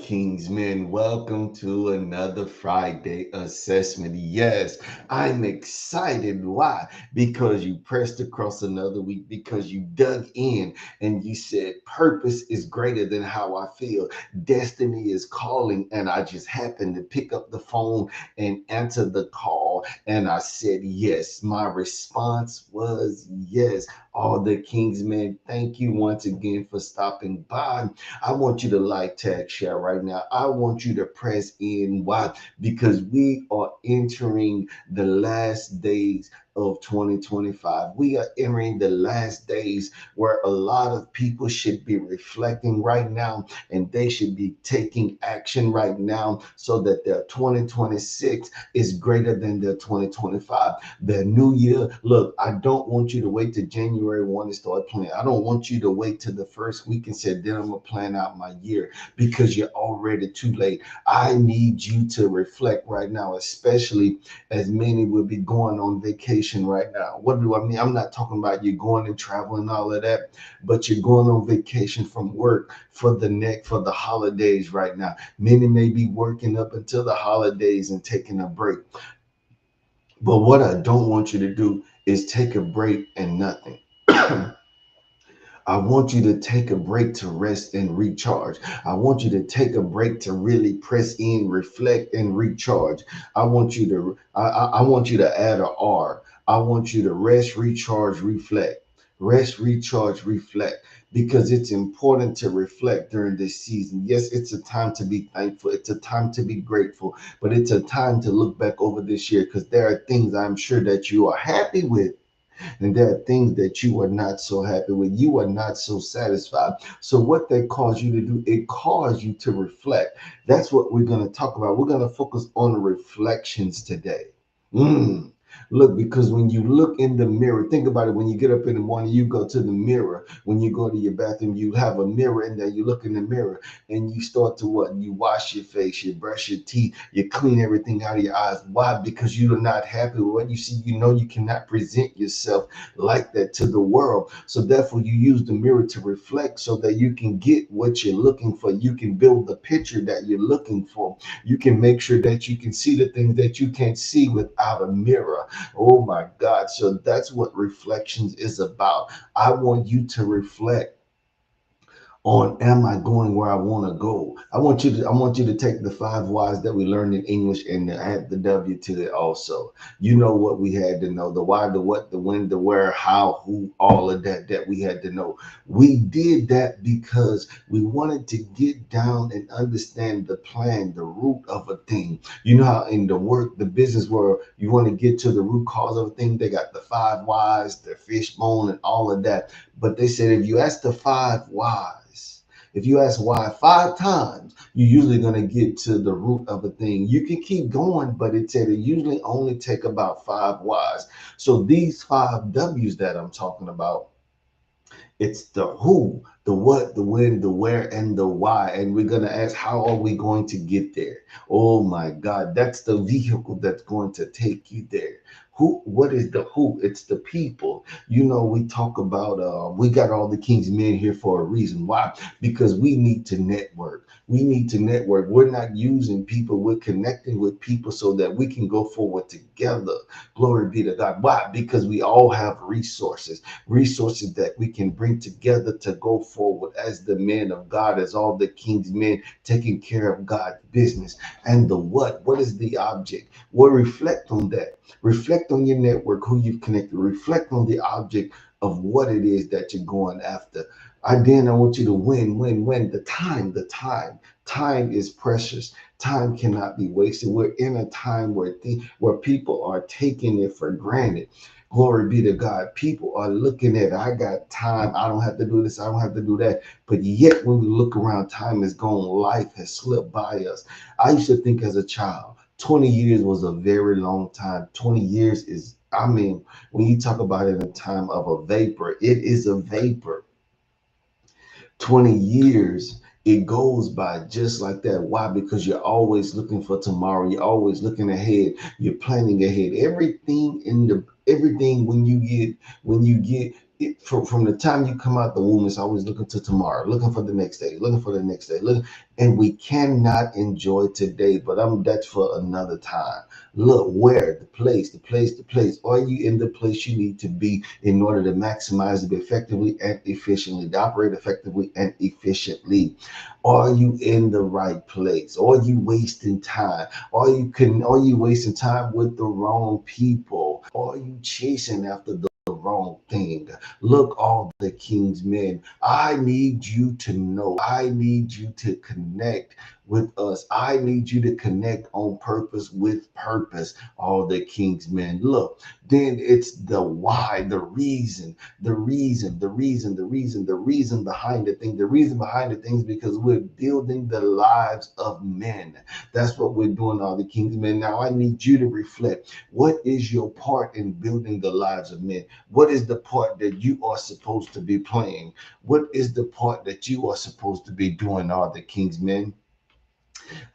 Kingsmen. Welcome to another Friday assessment. Yes, I'm excited. Why? Because you pressed across another week, because you dug in and you said, purpose is greater than how I feel. Destiny is calling, and I just happened to pick up the phone and answer the call. And I said, yes. My response was yes. All the Kingsmen, thank you once again for stopping by. I want you to like, tag, share right now. I want you to press in. Why? Because we are entering the last days of 2025. We are entering the last days where a lot of people should be reflecting right now, and they should be taking action right now so that their 2026 is greater than their 2025. The new year, look, I don't want you to wait till January 1 to start planning. I don't want you to wait till the first week and say, then I'm going to plan out my year, because you're already too late. I need you to reflect right now, especially as many will be going on vacation right now. What do I mean? I'm not talking about you going and traveling and all of that, but you're going on vacation from work for the holidays right now. Many may be working up until the holidays and taking a break. But what I don't want you to do is take a break and nothing. I want you to take a break to rest and recharge. I want you to take a break to really press in, reflect, and recharge. I want you to add a R. I want you to rest, recharge, reflect. Rest, recharge, reflect. Because it's important to reflect during this season. Yes, it's a time to be thankful. It's a time to be grateful, but it's a time to look back over this year, because there are things I'm sure that you are happy with, and there are things that you are not so happy with. You are not so satisfied. So what that caused you to do, it caused you to reflect. That's what we're going to talk about. We're going to focus on reflections today. Mm. Look, because when you look in the mirror, think about it. When you get up in the morning, you go to the mirror. When you go to your bathroom, you have a mirror in there. You look in the mirror and you start to what? You wash your face, you brush your teeth, you clean everything out of your eyes. Why? Because you are not happy with what you see. You know you cannot present yourself like that to the world. So therefore, you use the mirror to reflect so that you can get what you're looking for. You can build the picture that you're looking for. You can make sure that you can see the things that you can't see without a mirror. Oh my God. So that's what reflections is about. I want you to reflect on, am I going where I want to go? I want you to take the five whys that we learned in English and add the W to it also. You know what we had to know: the why, the what, the when, the where, how, who, all of that we had to know. We did that because we wanted to get down and understand the plan, the root of a thing. You know how in the business world, you want to get to the root cause of a thing. They got the five whys, the fishbone, and all of that. But they said if you ask the five whys, if you ask why five times, you're usually going to get to the root of a thing. You can keep going, but it said it usually only take about five whys. So these five W's that I'm talking about, it's the who, the what, the when, the where, and the why. And we're going to ask, how are we going to get there? Oh my God, that's the vehicle that's going to take you there. Who, what is the who? It's the people. You know, we talk about, we got all the King's men here for a reason. Why? Because we need to network. We need to network. We're not using people, we're connecting with people so that we can go forward together. Glory be to God. Why? Because we all have resources that we can bring together to go forward as the men of God, as all the King's men taking care of God's business. And the what is the object? Well, reflect on that. Reflect on your network, who you've connected. Reflect on the object of what it is that you're going after. I want you to win. Time is precious. Time cannot be wasted. We're in a time where people are taking it for granted. Glory be to God. People are looking at, I got time. I don't have to do this. I don't have to do that. But yet, when we look around, time is gone. Life has slipped by us. I used to think as a child, 20 years was a very long time. 20 years is, I mean, when you talk about it in time of a vapor, it is a vapor. 20 years, it goes by just like that. Why? Because you're always looking for tomorrow. You're always looking ahead. You're planning ahead. Everything when you get from the time you come out the womb, it's always looking to tomorrow, looking for the next day, looking for the next day, and we cannot enjoy today. But that's for another time. Look, where the place. Are you in the place you need to be in order to maximize, to be effectively and efficiently, to operate effectively and efficiently? Are you in the right place? Are you wasting time? Are you wasting time with the wrong people? Are you chasing after the wrong thing? Look, all the king's men, I need you to know, I need you to connect with us. I need you to connect on purpose with purpose, all the king's men. Look, then it's the why, the reason behind the thing, the reason behind the things, because we're building the lives of men. That's what we're doing, all the king's men. Now, I need you to reflect. What is your part in building the lives of men? What is the part that you are supposed to be playing? What is the part that you are supposed to be doing, all the king's men?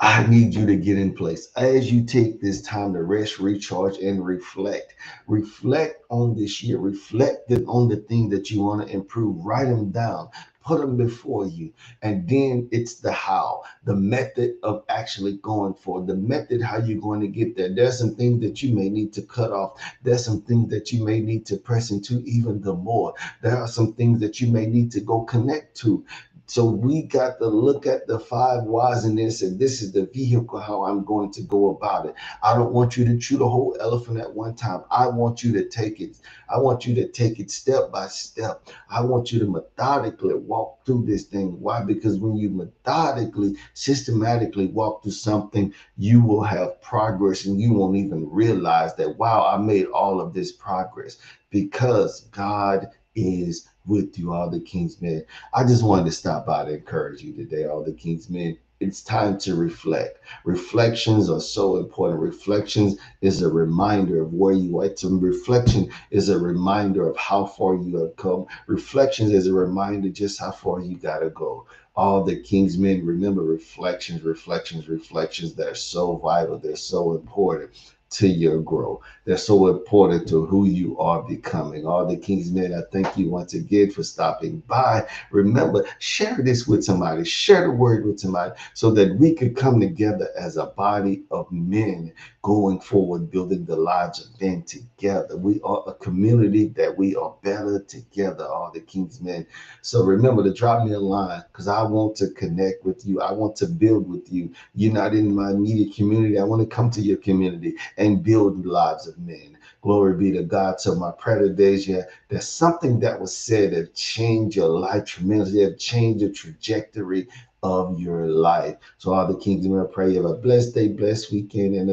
I need you to get in place as you take this time to rest, recharge, and reflect. Reflect on this year. Reflect on the thing that you want to improve. Write them down. Put them before you. And then it's the how, the method of actually going for the method, how you're going to get there. There's some things that you may need to cut off. There's some things that you may need to press into even the more. There are some things that you may need to go connect to. So we got to look at the five whys in this, and this is the vehicle how I'm going to go about it. I don't want you to chew the whole elephant at one time. I want you to take it. I want you to take it step by step. I want you to methodically walk through this thing. Why? Because when you methodically, systematically walk through something, you will have progress, and you won't even realize that, wow, I made all of this progress because God is with you, all the king's men. I just wanted to stop by to encourage you today, all the king's men. It's time to reflect. Reflections are so important. Reflections is a reminder of where you are. Some reflection is a reminder of how far you have come. Reflections is a reminder just how far you gotta go. All the king's men, remember reflections. They're so vital. They're so important to your growth. They're so important to who you are becoming. All the king's men, I thank you once again for stopping by. Remember, share this with somebody, share the word with somebody so that we could come together as a body of men going forward, building the lives of men together. We are a community that we are better together, all the king's men. So remember to drop me a line because I want to connect with you. I want to build with you. You're not in my immediate community. I want to come to your community and build the lives of men. Glory be to God. So my prayer today is, yeah, there's something that was said that changed your life tremendously, that changed the trajectory of your life. So all the kingdom, I pray you have a blessed day, blessed weekend, and